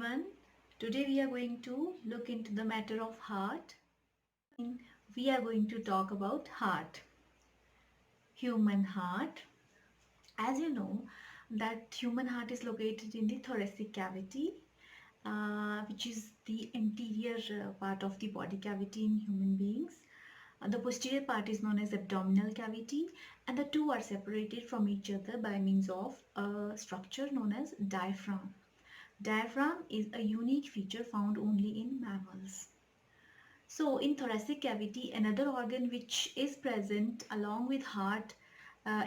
everyone. Today we are going to look into the matter of heart. We are going to talk about heart, human heart. As you know, that human heart is located in the thoracic cavity, which is the anterior part of the body cavity in human beings. The posterior part is known as abdominal cavity, and the two are separated from each other by means of a structure known as diaphragm. Diaphragm is a unique feature found only in mammals. So in thoracic cavity, another organ which is present along with heart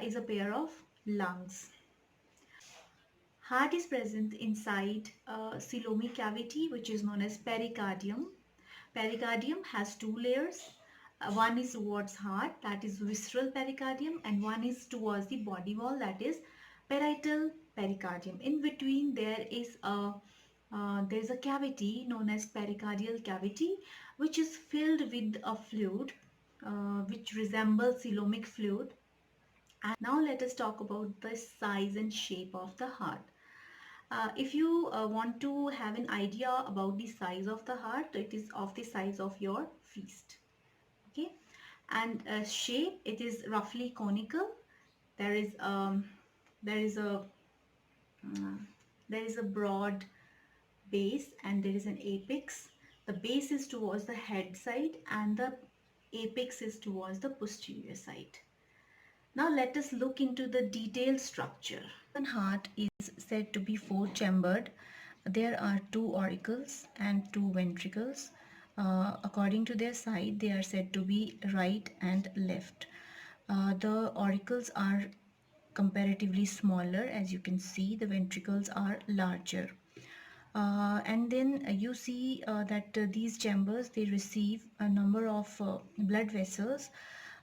is a pair of lungs. Heart is present inside coelomic cavity, which is known as pericardium. Pericardium has two layers. One is towards heart, that is visceral pericardium, and one is towards the body wall, that is parietal pericardium. In between there is a cavity known as pericardial cavity, which is filled with a fluid which resembles coelomic fluid. And now let us talk about the size and shape of the heart. If you want to have an idea about the size of the heart, it is of the size of your fist. Okay, and shape, it is roughly conical. There is there is a uh, there is a broad base and there is an apex. The base is towards the head side and the apex is towards the posterior side. Now let us look into the detailed structure. The heart is said to be four-chambered. There are two auricles and two ventricles. According to their side, they are said to be right and left. The auricles are comparatively smaller. As you can see, the ventricles are larger. And then you see that these chambers, they receive a number of blood vessels.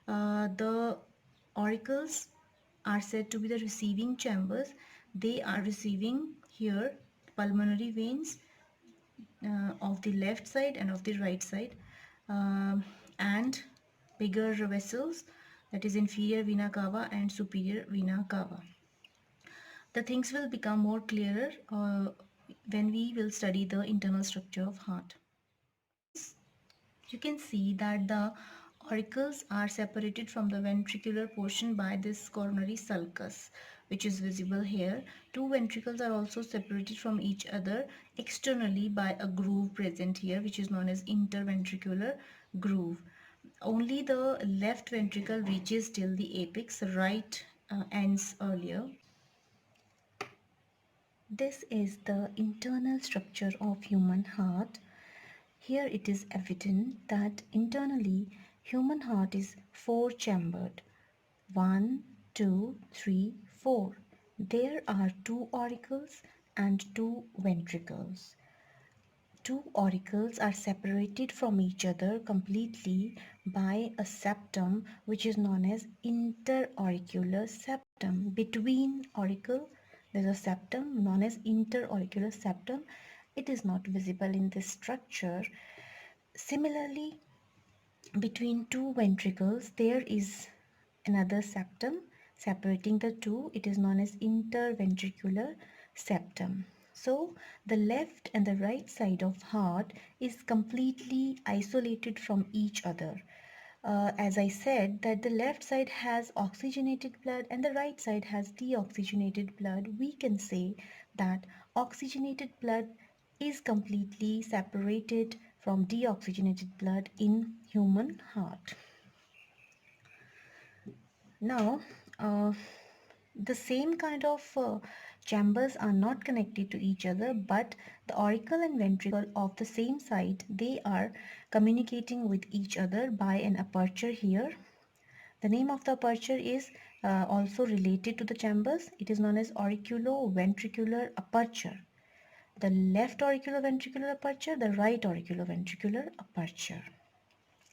The auricles are said to be the receiving chambers. They are receiving here pulmonary veins of the left side and of the right side, and bigger vessels, that is inferior vena cava and superior vena cava. The things will become more clearer when we will study the internal structure of heart. You can see that the auricles are separated from the ventricular portion by this coronary sulcus, which is visible here. Two ventricles are also separated from each other externally by a groove present here, which is known as interventricular groove. Only the left ventricle reaches till the apex, the right ends earlier. This is the internal structure of human heart. Here it is evident that internally human heart is four-chambered. 1, 2, 3, 4. There are two auricles and two ventricles. Two auricles are separated from each other completely by a septum, which is known as interauricular septum. Between auricle there is a septum known as interauricular septum. It is not visible in this structure. Similarly, between two ventricles there is another septum separating the two. It is known as interventricular septum. So the left and the right side of heart is completely isolated from each other. As I said, that the left side has oxygenated blood and the right side has deoxygenated blood, we can say that oxygenated blood is completely separated from deoxygenated blood in human heart. Now, the same kind of chambers are not connected to each other, but the auricle and ventricle of the same side, they are communicating with each other by an aperture here. The name of the aperture is also related to the chambers. It is known as auriculoventricular aperture. The left auriculoventricular aperture, the right auriculoventricular aperture.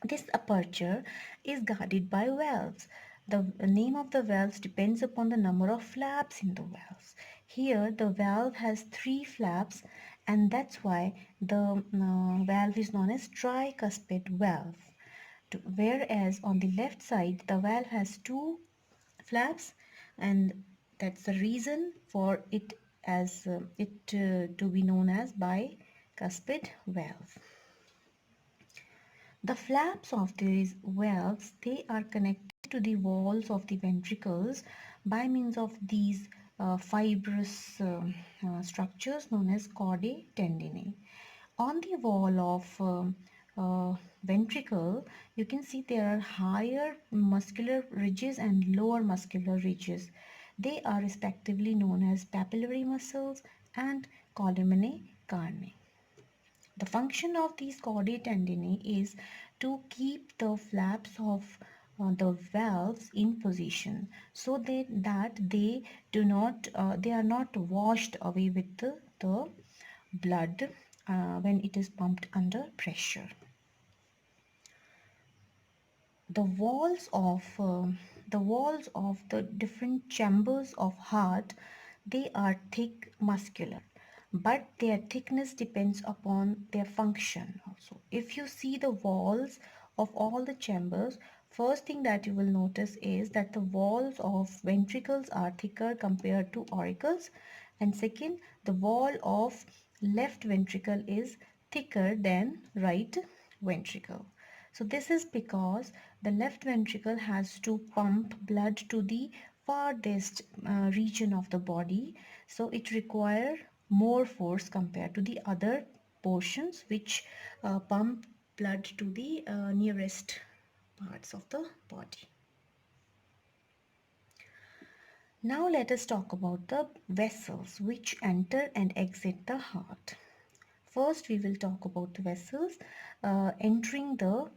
This aperture is guarded by valves. The name of the valves depends upon the number of flaps in the valves. Here the valve has 3 flaps, and that's why the valve is known as tricuspid valve. Whereas on the left side the valve has 2 flaps, and that's the reason for it as it to be known as bicuspid valve. The flaps of these valves, they are connected to the walls of the ventricles by means of these fibrous structures known as chordae tendineae. On the wall of ventricle, you can see there are higher muscular ridges and lower muscular ridges. They are respectively known as papillary muscles and columnae carneae. The function of these chordae tendineae is to keep the flaps of the valves in position so that they are not washed away with the blood when it is pumped under pressure. The walls of the different chambers of heart, they are thick muscular, but their thickness depends upon their function also. If you see the walls of all the chambers, first thing that you will notice is that the walls of ventricles are thicker compared to auricles, and second, the wall of left ventricle is thicker than right ventricle. So this is because the left ventricle has to pump blood to the farthest region of the body. So it requires more force compared to the other portions which pump blood to the nearest parts of the body. Now let us talk about the vessels which enter and exit the heart. First, we will talk about the vessels entering the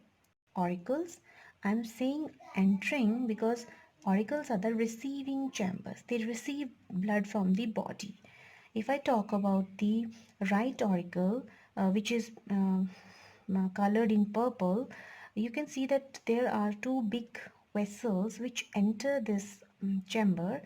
auricles. I'm saying entering because auricles are the receiving chambers. They receive blood from the body. If I talk about the right auricle, which is colored in purple, you can see that there are two big vessels which enter this chamber,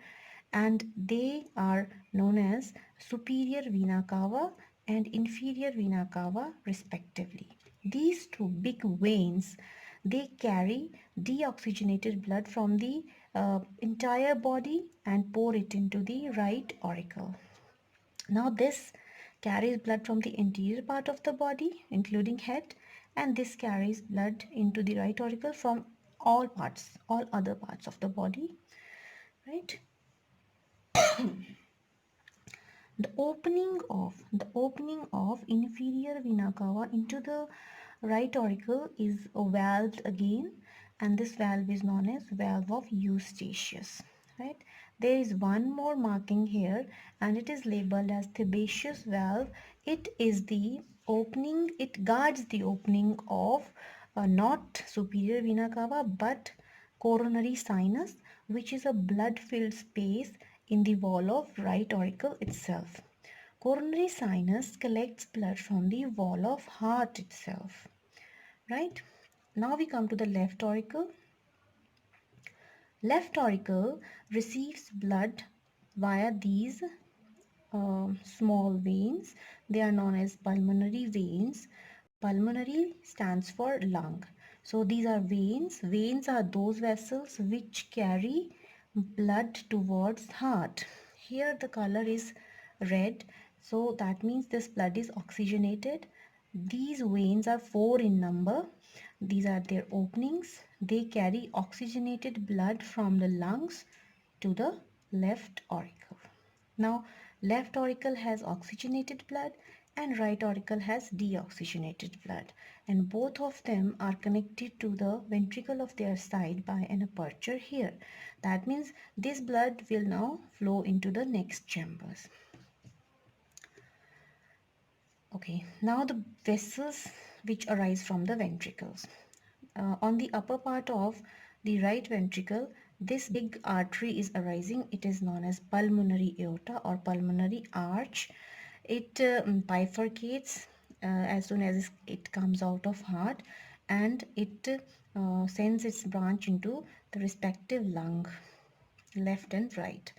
and they are known as superior vena cava and inferior vena cava respectively. These two big veins, they carry deoxygenated blood from the entire body and pour it into the right auricle. Now this carries blood from the interior part of the body including head, and this carries blood into the right auricle from all other parts of the body, right? The opening of inferior vena cava into the right auricle is a valve again, and this valve is known as valve of Eustachius. Right? There is one more marking here, and it is labeled as Thebaceous valve. It is the opening. It guards the opening of not superior vena cava but coronary sinus, which is a blood-filled space in the wall of right auricle itself. Coronary sinus collects blood from the wall of heart itself. Right? Now we come to the left auricle. Left auricle receives blood via these small veins. They are known as pulmonary veins. Pulmonary stands for lung. So these are veins. Veins are those vessels which carry blood towards heart. Here the color is red, so that means this blood is oxygenated. These veins are four in number. These are their openings. They carry oxygenated blood from the lungs to the left auricle. Now, left auricle has oxygenated blood and right auricle has deoxygenated blood, and both of them are connected to the ventricle of their side by an aperture here. That means this blood will now flow into the next chambers. Okay, now the vessels which arise from the ventricles. On the upper part of the right ventricle, this big artery is arising. It is known as pulmonary aorta or pulmonary arch. It bifurcates as soon as it comes out of heart, and it sends its branch into the respective lung, left and right.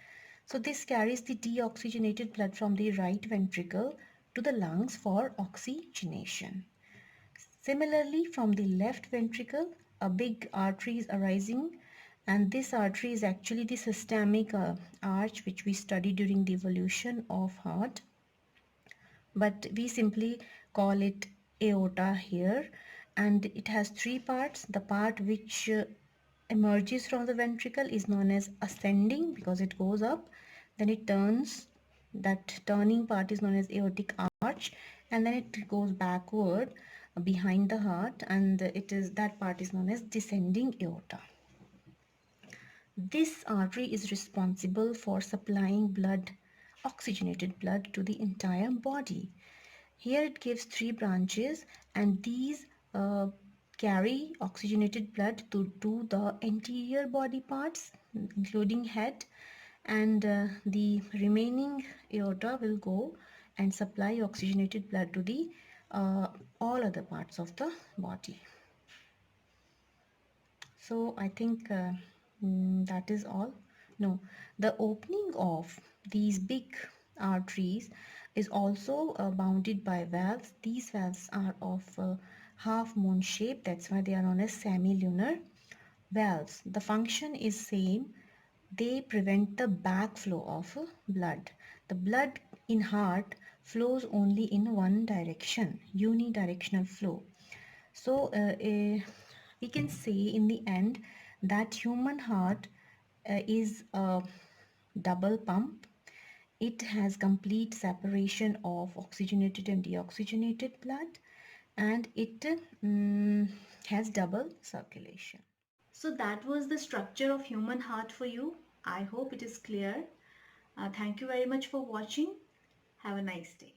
So this carries the deoxygenated blood from the right ventricle to the lungs for oxygenation. Similarly, from the left ventricle, a big artery is arising. And this artery is actually the systemic arch which we study during the evolution of heart, but we simply call it aorta here. And it has three parts. The part which emerges from the ventricle is known as ascending because it goes up, then it turns, that turning part is known as aortic arch, and then it goes backward behind the heart, and it is, that part is known as descending aorta. This artery is responsible for supplying blood, oxygenated blood, to the entire body. Here it gives three branches, and these carry oxygenated blood to the anterior body parts, including head, and the remaining aorta will go and supply oxygenated blood to the all other parts of the body. So I think that is all. No, the opening of these big arteries is also bounded by valves. These valves are of half moon shape. That's why they are known as semilunar valves. The function is same. They prevent the backflow of blood. The blood in heart flows only in one direction, unidirectional flow. So we can say in the end that human heart is a double pump. It has complete separation of oxygenated and deoxygenated blood, and it has double circulation. So that was the structure of human heart for you. I hope it is clear. Thank you very much for watching. Have a nice day.